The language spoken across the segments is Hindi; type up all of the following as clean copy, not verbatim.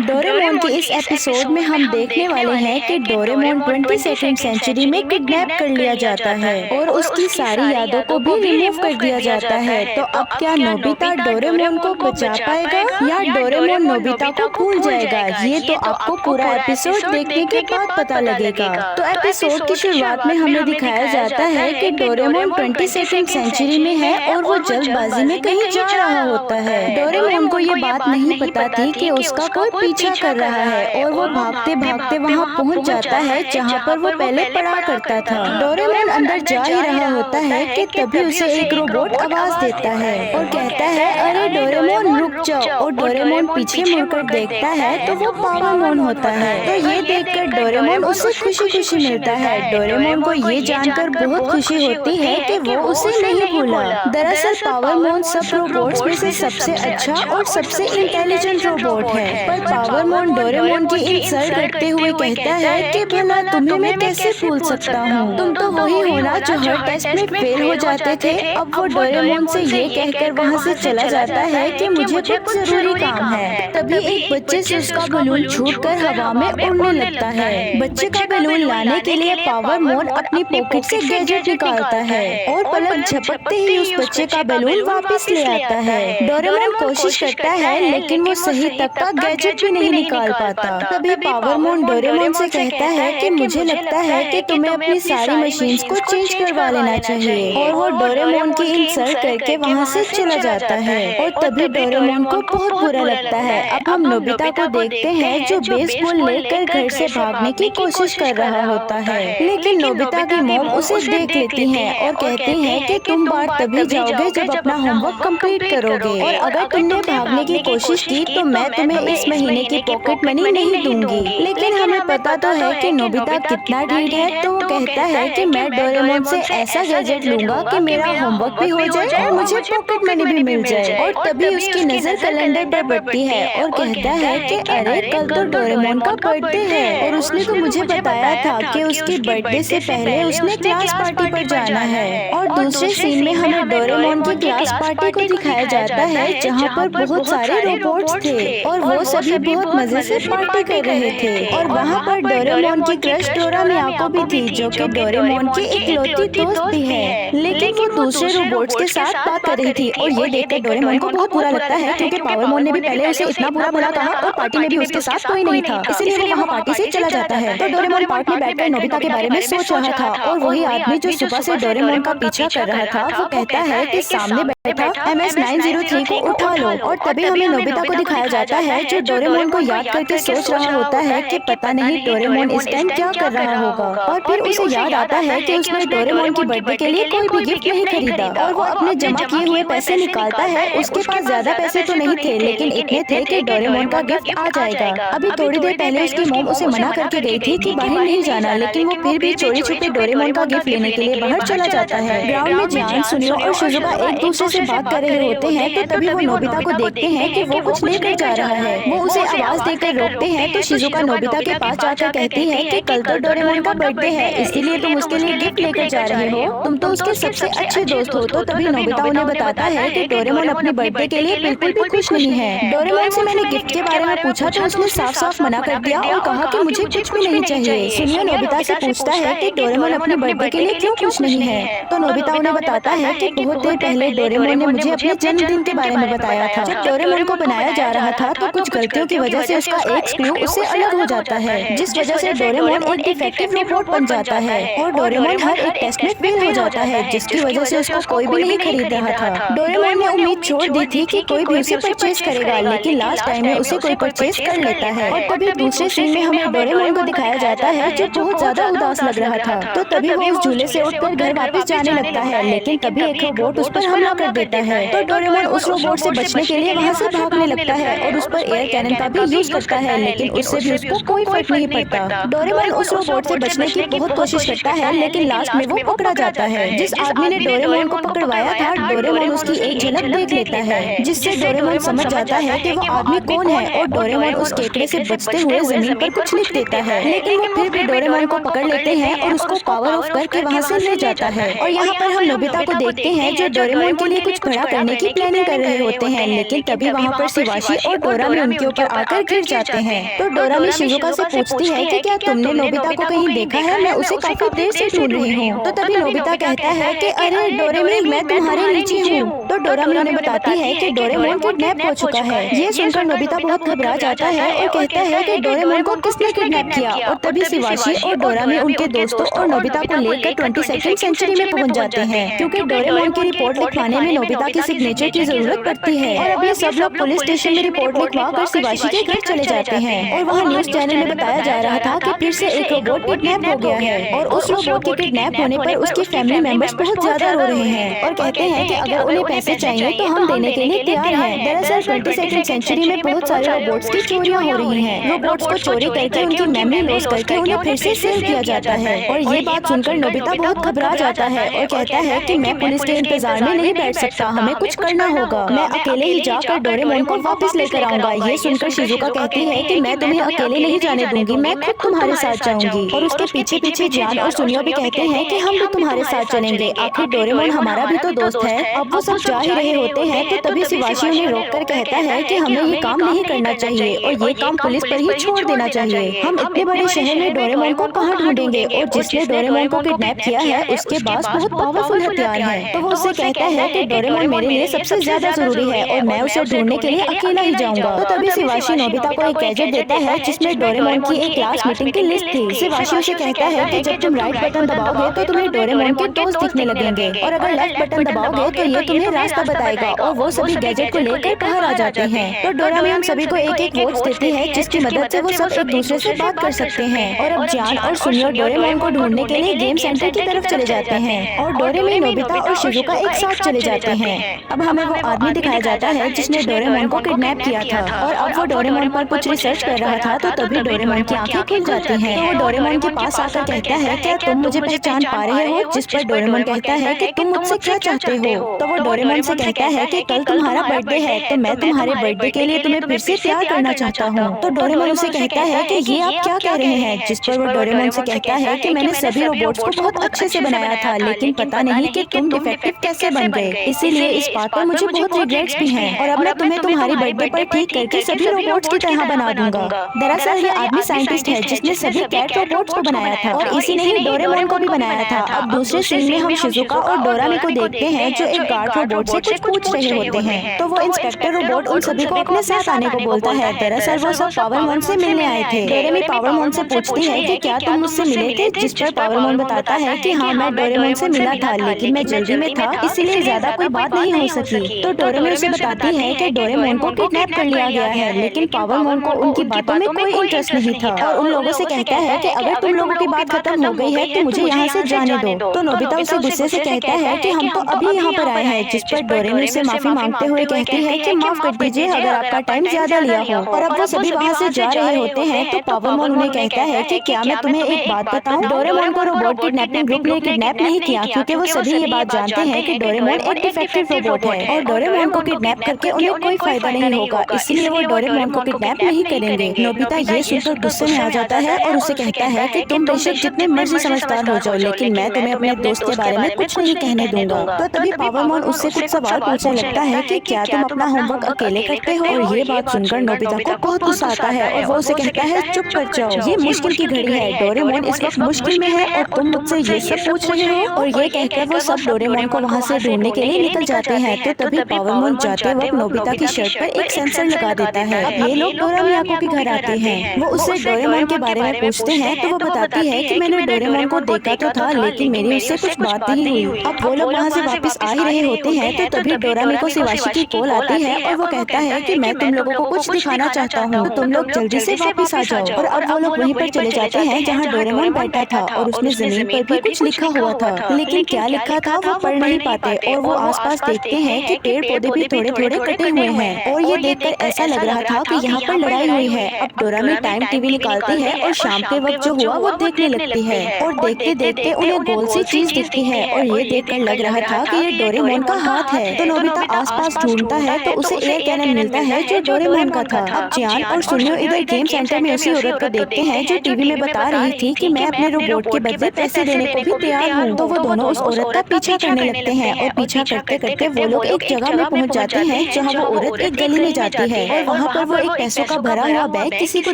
डोरेमोन के इस एपिसोड में हम देखने वाले हैं कि डोरेमोन 22वीं सेंचुरी में किडनैप कर लिया जाता है और उसकी सारी यादों को भी रिमूव कर दिया जाता है। तो अब क्या नोबिता डोरेमोन को बचा पाएगा या डोरेमोन नोबिता को भूल जाएगा? ये तो आपको पूरा एपिसोड देखने के बाद पता लगेगा। तो एपिसोड की शुरुआत में हमें दिखाया जाता है कि डोरेमोन 22वीं सेंचुरी में है और वो जल्दबाजी में कहीं जा रहा होता है। डोरेमोन को ये बात नहीं पता थी कि उसका कोई पीछा कर रहा है और वो भागते भागते वहाँ पहुँच जाता है जहाँ पर वो पहले पढ़ा करता था। डोरेमोन अंदर जा ही रहा होता है कि तभी उसे एक रोबोट आवाज देता है और कहता है, अरे डोरेमोन रुक जाओ। और डोरेमोन पीछे मुड़कर देखता है तो वो पावरमोन होता है। तो ये देखकर डोरेमोन उसे खुशी खुशी मिलता है। डोरेमोन को ये जानकर बहुत खुशी होती है कि वो उसे नहीं भूला। दरअसल पावरमोन सब रोबोट्स में से सबसे अच्छा और सबसे इंटेलिजेंट रोबोट है। पर पावरमोन डोरेमोन की इंसल्ट करते हुए कहता है कि भला तुम्हें मैं कैसे भूल सकता हूँ, तुम तो वही हो ना जो हर टेस्ट में फेल हो जाते थे। अब वो डोरेमोन से ये कहकर वहाँ से चला जाता है कि मुझे कुछ जरूरी काम है। तभी एक बच्चे से उसका बलून छूटकर हवा में उड़ने लगता है। बच्चे का बलून लाने के लिए पावरमोन अपनी पॉकेट से गैजेट निकालता है और पलक झपकते ही उस बच्चे का बलून वापस ले आता है। डोरेमोन कोशिश करता है लेकिन वो सही तक का गैजेट भी नहीं निकाल पाता। तभी पावरमोन डोरेमोन से कहता है कि मुझे लगता है कि तुम्हें अपनी सारी मशीन्स को चेंज करवा लेना चाहिए। और वो डोरेमोन की इंसल्ट करके वहाँ से चला जाता है और तभी डोरेमोन को बहुत बुरा लगता है। अब हम नोबिता को देखते हैं जो बेसबॉल लेकर घर से भागने की कोशिश कर रहा होता है, लेकिन नोबिता की मॉम उसे देख लेती है और कहती है कि तुम बाहर तभी जाओगे जब अपना होमवर्क कंप्लीट करोगे और अगर तुमने भागने की कोशिश की तो मैं तुम्हें इस महीने की पॉकेट मनी नहीं दूंगी। लेकिन हमें पता तो है कि नोबिता कितना ढीठ है, तो वो कहता है कि मैं डोरेमोन से ऐसा गैजेट लूंगा कि मेरा होमवर्क भी हो जाए और मुझे पॉकेट मनी भी मिल जाए। और तभी उसकी नजर कैलेंडर पर पड़ती है और कहता है कि अरे कल तो डोरेमोन का बर्थडे है और उसने तो मुझे बताया था कि उसके बर्थडे से पहले उसने क्लास पार्टी पर जाना है। और दूसरे सीन में हमें डोरेमोन की क्लास पार्टी को दिखाया जाता है जहाँ पर बहुत सारे रोबोट्स थे और वो सभी बहुत मजे से पार्टी कर रहे थे। और वहाँ पर डोरेमोन की क्रश डोरा मियाको भी थी जो कि डोरेमोन की इकलौती दोस्त भी है, लेकिन वो दूसरे रोबोट्स के साथ बात कर रही थी। और ये देखकर डोरेमोन को बहुत बुरा लगता है क्योंकि पावरमोन ने भी पहले उसे इतना बुरा भला कहा और पार्टी में भी उसके साथ कोई नहीं था, इसलिए वो वहाँ पार्टी से चला जाता है। तो डोरेमोन पार्क में बैठकर नोबिता के बारे में सोच रहा था और वही आदमी जो सुबह से डोरेमोन का पीछा कर रहा था वो कहता है कि सामने बैठा MS-903 को उठा लो। और तभी हमें नोबिता को दिखाया जाता है जो डोरेमोन को याद करके सोच रहा होता है कि पता नहीं डोरेमोन इस टाइम क्या कर रहा होगा। और फिर उसे याद आता है कि उसने डोरेमोन की बर्थडे के लिए कोई भी गिफ्ट नहीं खरीदा और वो अपने जमा किए हुए पैसे निकालता है। उसके पास ज्यादा पैसे तो नहीं थे लेकिन इतने थे कि डोरेमोन का गिफ्ट आ जाएगा। अभी थोड़ी देर पहले उसकी मॉम उसे मना करके गई थी कि बाहर नहीं जाना, लेकिन वो फिर भी चोरी छुपे डोरेमोन का गिफ्ट लेने के लिए बाहर चला जाता है। ग्राउंड में जियान, सुनियो और शिजुका एक दूसरे से बात कर रहे होते हैं तो तभी वो नोबिता को देखते हैं कि वो कुछ लेकर जा रहा है। वो उसे आवाज देकर रोकते हैं तो शिजुका नोबिता के पास जाकर कहती है कि कल तो डोरेमोन का बर्थडे है, इसीलिए तुम उसके लिए गिफ्ट लेकर जा रहे हो, तुम तो उसके सबसे अच्छे दोस्त हो। तो तभी नोबिता उन्हें बताता है कि डोरेमोन अपने बर्थडे के लिए बिल्कुल भी खुश नहीं है। डोरेमोन से मैंने गिफ्ट के बारे में पूछा तो उसने साफ साफ मना कर दिया और कहा कि मुझे कुछ भी नहीं चाहिए। सुनियो नोबिता से पूछता है कि डोरेमोन अपने बर्थडे के लिए क्यों खुश नहीं है, तो नोबिता उन्हें बताता है कि बहुत देर पहले डोरेमोन ने मुझे अपने जन्मदिन के बारे में बताया था। जब डोरेमोन को बनाया जा रहा था तो कुछ गलतियों की वजह से उसका एक स्क्रू उससे अलग हो जाता है, जिस वजह से डोरेमोन एक डिफेक्टिव रोबोट बन जाता है और डोरेमोन हर एक टेस्ट में फेल हो जाता है, जिसकी वजह से उसको कोई भी नहीं खरीद रहा था। डोरेमोन ने उम्मीद छोड़ दी थी कि कोई भी उसे परचेज करेगा, लेकिन लास्ट टाइम में उसे कोई परचेज कर लेता है। और तभी दूसरे सीन में हमें डोरेमोन को दिखाया जाता है जो बहुत ज्यादा उदास लग रहा था। तो तभी वो उस झूले से उठकर घर वापस जाने लगता है, लेकिन तभी एक रोबोट उस पर हमला कर देता है। तो डोरेमोन उस रोबोट से बचने के लिए वहाँ से भागने लगता है और उस पर एयर कैनन का भी यूज करता है, लेकिन उससे भी उसको कोई फर्क नहीं पड़ता। डोरेमोन उस रोबोट से बचने की बहुत कोशिश करता है, लेकिन लास्ट में वो पकड़ा जाता है। जिस आदमी ने डोरेमोन को पकड़वाया था, डोरेमोन उसकी एक झलक देख लेता है, जिससे डोरेमोन समझ जाता है कि वो आदमी कौन है और डोरेमोन उस केकड़े से बचते हुए जमीन पर कुछ लिख देता है, लेकिन वो फिर भी डोरेमोन को पकड़ लेते हैं और उसको पावर ऑफ करके वहाँ से ले जाता है। और यहाँ पर हम नोबिता को देखते हैं जो डोरेमोन के लिए कुछ बड़ा करने की प्लानिंग कर रहे होते हैं, लेकिन तभी वहाँ पर शिवाशी और डोरामी उनके ऊपर आकर गिर जाते हैं। तो डोरामी शिजुका से पूछती है कि क्या तुमने नोबिता को कहीं देखा है, मैं उसे काफी देर से ढूंढ रही हूँ। तो तभी नोबिता कहता है कि अरे डोरेमी, मैं तुम्हारे नीचे हूँ। तो डोरामी उन्हें बताती है कि डोरेमोन किडनैप हो चुका है। ये सुनकर नोबिता बहुत घबरा जाता है और कहता है कि डोरेमोन को किसने किडनैप किया। और तभी शिवाशी और डोरामी उनके दोस्तों और नोबिता को लेकर 22वीं सेंचुरी में पहुंच जाते हैं, क्योंकि डोरेमोन की रिपोर्ट लिखवाने में नोबिता की सिग्नेचर की जरूरत पड़ती है। और अब ये सब लोग पुलिस स्टेशन में रिपोर्ट लिखवा कर शिवाशी के घर चले जाते हैं। और वहाँ न्यूज चैनल में बताया जा रहा था कि फिर से एक रोबोट किडनैप हो गया है और उस रोबोट के किडनैप होने पर उसकी फैमिली मेंबर्स बहुत ज्यादा रो रहे हैं और कहते हैं कि अगर उन्हें पैसे चाहिए तो हम देने के लिए तैयार हैं। दरअसल 22वीं सेंचुरी में बहुत सारे रोबोट्स की चोरियां हो रही हैं। रोबोट्स को चोरी करके उनकी मेमोरी लॉस करके उन्हें फिर से सेल किया जाता है। और ये बात सुनकर नोबिता बहुत घबरा जाता है और कहता है कि मैं पुलिस के इंतजार में नहीं बैठ सकता, हमें कुछ करना होगा। मैं अकेले ही जाकर डोरेमोन को वापस लेकर आऊंगा। ये सुनकर शिजुका कहती है कि मैं तुम्हें अकेले नहीं जाने दूंगी, मैं खुद तुम्हारे साथ जाऊंगी। और उसके पीछे पीछे जान और सुनियो भी कहते हैं कि हम भी तुम्हारे साथ चलेंगे, आखिर डोरेमोन हमारा भी तो दोस्त है। अब वो सब जा ही रहे होते हैं तो तभी शिवाशी उन्हें रोककर कहता है कि हमें ये काम नहीं करना चाहिए और ये काम पुलिस पर ही छोड़ देना चाहिए। हम इतने बड़े शहर में डोरेमोन को कहाँ ढूंढेंगे और जिसने डोरेमोन को किडनैप किया है उसके पास बहुत पावरफुल हथियार है। तो वो उससे कहता है कि डोरेमोन मेरे लिए सबसे ज्यादा जरूरी है और मैं उसे ढूंढने के लिए अकेला ही जाऊंगा। तो तभी शिवाशी नोबिता को एक गैजेट देता है जिसमें डोरेमोन की एक क्लास मीटिंग की लिस्ट थी। शिवाशी उसे कहता है कि जब तुम राइट बटन दबाओगे तो तुम्हें डोरेमोन के दोस्त दिखने लगेंगे और अगर लेफ्ट बटन दबाओगे तो ये तुम्हें रास्ता बताएगा और वो सभी गैजेट को लेकर बाहर आ जाते हैं। तो डोरेमोन हम सभी को एक एक वॉच देती है जिसकी मदद से वो सब एक दूसरे से बात कर सकते हैं। और अब जान और सुनियो डोरेमोन को ढूंढने के लिए गेम सेंटर की तरफ चले जाते हैं और डोरेमोन, नोबिता और शिजुका एक साथ चले जाते हैं। अब हमें वो आदमी दिखाया जाता है जिसने डोरेमोन को किडनैप किया था और अब वो डोरेमोन पर कुछ रिसर्च कर रहा था। तो तभी डोरेमोन की आंखें खुल जाती हैं। तो वो डोरेमोन के पास आकर कहता है क्या तुम मुझे पहचान पा रहे हो। जिस पर डोरेमोन कहता है कि तुम मुझसे क्या चाहते हो। तो वो डोरेमोन से कहता है कि कल तुम्हारा बर्थडे है तो मैं तुम्हारे बर्थडे के लिए तुम्हें फिर से प्यार करना चाहता हूँ। तो डोरेमोन उसे कहता है कि ये आप क्या कह रहे हैं। जिस पर वो डोरेमोन से कहता है कि मैंने सभी रोबोट्स को बहुत अच्छे से बनाया था लेकिन पता नहीं कि तुम डिफेक्टिव कैसे बन गए, इसीलिए इस बात पर मुझे बहुत रिग्रेट्स भी हैं और अब मैं तुम्हें तुम्हारी बर्थडे पर ठीक करके सभी रोबोट्स की तरह बना दूंगा। दरअसल ये आदमी साइंटिस्ट है जिसने सभी कैट रोबोट्स को बनाया था और इसी ने ही डोरेमोन को भी बनाया था। अब दूसरे सीन में हम शिजुका और डोरामी को देखते हैं जो एक गार्ड रोबोट से कुछ पूछ रहे होते हैं। तो वो इंस्पेक्टर रोबोट उन सभी को अपने साथ आने को बोलता है। दरअसल वो सब पावरमोन से मिलने आए थे। डोरेमी पावरमोन से पूछती है कि क्या तुम मुझसे मिले थे। जिस पर पावरमोन बताता है कि हाँ मैं डोरेमोन से मिला था लेकिन मैं जल्दी में था इसीलिए ज्यादा कोई बात नहीं हो सकी। तो डोरेमी उसे बताती है कि डोरेमोन को किडनैप कर लिया गया है लेकिन पावरमोन को उनकी बातों में कोई इंटरेस्ट नहीं था और उन लोगों से कहता है कि अगर तुम लोगों की बात खत्म हो गई है तो मुझे यहाँ से जाने दो। तो नोबिता उसे गुस्से से कहता है कि हम तो अभी यहाँ पर आए हैं। जिस पर डोरेमी उसे माफी मांगते हुए कहती है कि माफ कर दीजिए अगर आपका टाइम ज्यादा लिया हो। और अब वो सभी वहाँ से जा रहे होते हैं तो पावरमोन उन्हें कहता है कि क्या मैं तुम्हें एक बात बताऊं, डोरेमोन को रोबोट किडनैपिंग ग्रुप ने किडनैप नहीं किया क्योंकि वो सभी ये बात जानते हैं कि डोरेमोन एक डिफेक्टिव रोबोट है और डोरेमोन को किडनैप करके उन्हें कोई फायदा नहीं होगा, इसलिए वो डोरेमोन को किडनैप नहीं करेंगे। नोबिता ये सुनकर गुस्से में आ जाता है और उसे कहता है कि तुम बेशक जितने मर्जी समझदार हो जाओ लेकिन मैं तुम्हें अपने दोस्त के बारे में कुछ नहीं कहने दूंगा। तो तभी पावरमोन उससे कुछ सवाल पूछने लगता है कि क्या तुम अपना होमवर्क अकेले करते हो। और ये बात सुनकर नोबिता को बहुत गुस्सा आता है और वो उसे कहता है चुप कर जाओ, ये मुश्किल की घड़ी है, डोरेमोन इस वक्त मुश्किल में है और तुम मुझसे ये सब पूछ रहे हो। और ये कहकर वो सब डोरेमोन को वहाँ से ढूंढने के लिए निकल जाते हैं। तो तभी पावरमोन जाते वक्त नोबिता की शर्ट पर एक सेंसर लगा देता है। अब ये लोग डोरामियाको के घर आते हैं। वो उससे डोरेमोन के बारे में पूछते हैं तो वो बताती है कि मैंने डोरेमोन को देखा तो था लेकिन मेरी उससे कुछ बात नहीं हुई। अब वो लोग वहाँ से वापस आ ही रहे होते हैं तो तभी डोरामी को शिवाशी की कॉल आती है और वो कहता है कि मैं तुम लोगों को कुछ दिखाना चाहता हूँ तो तुम लोग जल्दी से वापस आ जाओ। और अब वो लोग वहीं पर चले जाते हैं जहाँ डोरेमोन बैठा था और उसने जमीन पर भी कुछ लिखा हुआ था लेकिन क्या लिखा था वो पढ़ नहीं पाते और वो आसपास देखते हैं कि पेड़ पौधे भी थोड़े थोड़े कटे हुए हैं और ये देखकर ऐसा लग रहा था कि यहाँ पर लड़ाई हुई है। अब डोरामी टाइम टीवी निकालती है और शाम के वक्त जो हुआ वो देखने लगती है और देखते देखते उन्हें गोल सी चीज दिखती है और ये देखकर लग रहा था कि ये डोरेमोन का हाथ है। तो नोबिता आसपास ढूंढता है तो उसे एयर कैनन मिलता है जो डोरेमोन का था। अब जियान और सुनियो इधर गेम सेंटर में उसी औरत को देखते हैं जो टीवी में बता रही थी कि मैं अपने रोबोट के बदले पैसे देने को भी तैयार हूँ। तो वो दोनों उस औरत का पीछा करने लगते हैं और पीछा करते करते वो लोग एक जगह में पहुँच जाते हैं जहाँ वो औरत एक गली में जाती है और वहाँ पर वो एक पैसों का भरा हुआ बैग किसी को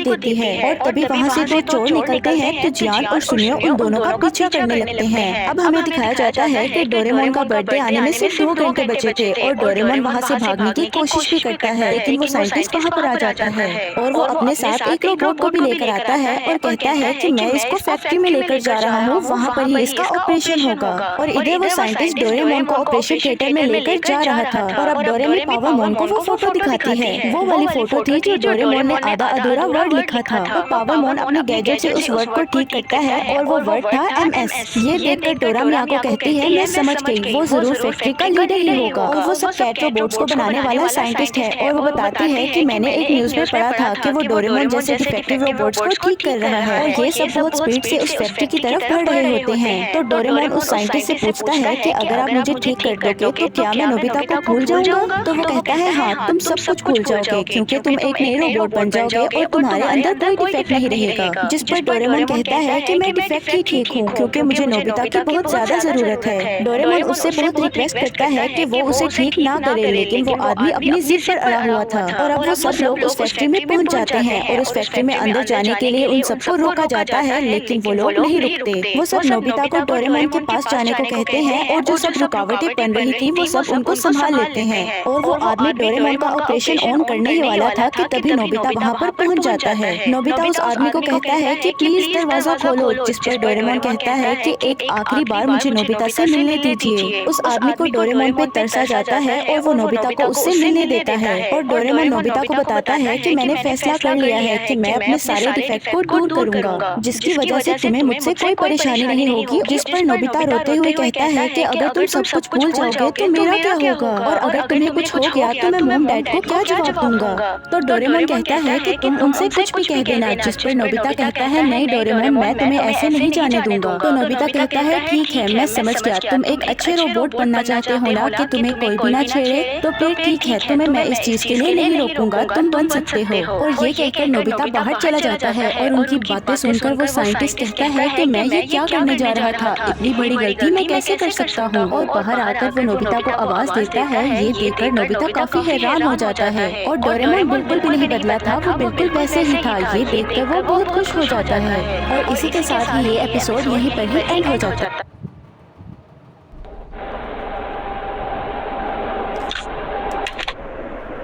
देती है और तभी वहाँ से दो चोर निकलते हैं तो जियान और सुनियो उन दोनों का पीछा करने लगते हैं। अब हमें दिखाया जाता है कि डोरेमोन का बर्थडे आने में सिर्फ 2 घंटे बचे थे और डोरेमोन वहाँ से भागने की कोशिश भी करता है, लेकिन वो साइंटिस्ट वहाँ पर आ जाता है और वो अपने साथ एक रोबोट को भी लेकर आता है और कहता है कि मैं इसको फैक्ट्री में लेकर जा रहा हूँ, वहाँ पर ही इसका ऑपरेशन होगा। और इधर वो साइंटिस्ट डोरेमोन को ऑपरेशन थिएटर में लेकर जा रहा था और अब डोरेमोन पावरमोन को वो फोटो दिखाती है। वो वाली फोटो थी जो डोरेमोन ने आधा अधूरा वर्ड लिखा था। तो पावरमोन अपने गैजेट से उस वर्ड को ठीक करता है और वो वर्ड था MS। ये देखकर डोरा मियाको कहती है मैं समझ गई, वो जरूर फैक्ट्री का लीडर ही होगा और वो सब कैट रोबोट्स को बनाने वाला साइंटिस्ट है। और वो बताती है कि मैंने एक न्यूज में पढ़ा था कि वो डोरेमोन जैसे डिफेक्टिव रोबोट्स को ठीक कर रहा है और ये सब बहुत स्पीड से उस फैक्ट्री की तरफ बढ़ रहे होते हैं। तो डोरेमोन उस साइंटिस्ट से पूछता है कि अगर आप मुझे ठीक कर दोगे तो क्या मैं नोबिता को भूल जाऊंगा? तो वो कहता है हाँ, तुम सब कुछ भूल जाओगे क्योंकि तुम एक नए रोबोट बन जाओगे और तुम्हारे अंदर कोई डिफेक्ट नहीं रहेगा। जिस पर डोरेमोन कहता है कि मैं डिफेक्ट ही ठीक हूँ क्योंकि मुझे नोबिता की बहुत ज्यादा जरूरत है। डोरेमोन उससे बहुत रिक्वेस्ट करता है कि वो उसे ठीक ना करे, लेकिन वो आदमी अपनी जिद पर अड़ा हुआ था। और अब वो सब लोग उस फैक्ट्री में पहुंच जाते हैं और उस फैक्ट्री में अंदर जाने के लिए उन सबको रोका जाता है, लेकिन वो लोग नहीं रुकते। वो सब नोबिता को डोरेमोन के पास जाने को कहते हैं और जो सब रुकावटें बन रही थी वो सब उनको संभाल लेते हैं। और वो आदमी डोरेमोन का ऑपरेशन ऑन करने ही वाला था कि तभी नोबिता वहाँ पर पहुँच जाता है। नोबिता उस आदमी को कहता है कि प्लीज दरवाजा खोलो, जिस पर डोरेमोन कहता है कि एक आखिरी बार मुझे नोबिता से मिलने दीजिए। उस आदमी को डोरेमोन पे तरसा जाता है और वो नोबिता को उससे मिलने देता है और डोरेमोन नोबिता को बताता है कि मैंने फैसला कर लिया है कि मैं अपने सारे डिफेक्ट को दूर करूंगा, जिसकी वजह से तुम्हें मुझसे कोई परेशानी नहीं होगी। जिस पर नोबिता रोते हुए कहता है कि अगर तुम सब कुछ भूल जाओगे तो मेरा क्या होगा, और अगर तुम्हें कुछ हो गया तो मैं मॉम डैड को क्या जवाब दूंगा। तो डोरेमोन कहता है कि तुम उनसे कुछ भी कह देना, जिस पर नोबिता कहता है नहीं डोरेमोन, मैं तुम्हें ऐसे नहीं जाने दूंगा। तो नोबिता कहता है ठीक है, मैं समझ गया, तुम एक अच्छे रोबोट बनना चाहते हो ना कि तुम्हें कोई भी ना छेड़े, तो फिर ठीक है, तुम्हें मैं इस चीज के लिए नहीं रोकूंगा, तुम बन सकते हो। और ये कहकर नोबिता बाहर चला जाता है और उनकी बातें सुनकर वो साइंटिस्ट कहता है कि मैं ये क्या करने जा रहा था, इतनी बड़ी गलती मैं कैसे कर सकता हूँ। और बाहर आकर वो नोबिता को आवाज देता है। ये देखकर नोबिता काफी हैरान हो जाता है और डोरेमोन बिल्कुल भी नहीं बदला था, वो बिल्कुल वैसे ही था। ये देखकर वो बहुत खुश हो जाता है और इसी के साथ ही ये एपिसोड यहीं पर ही एंड हो जाता है।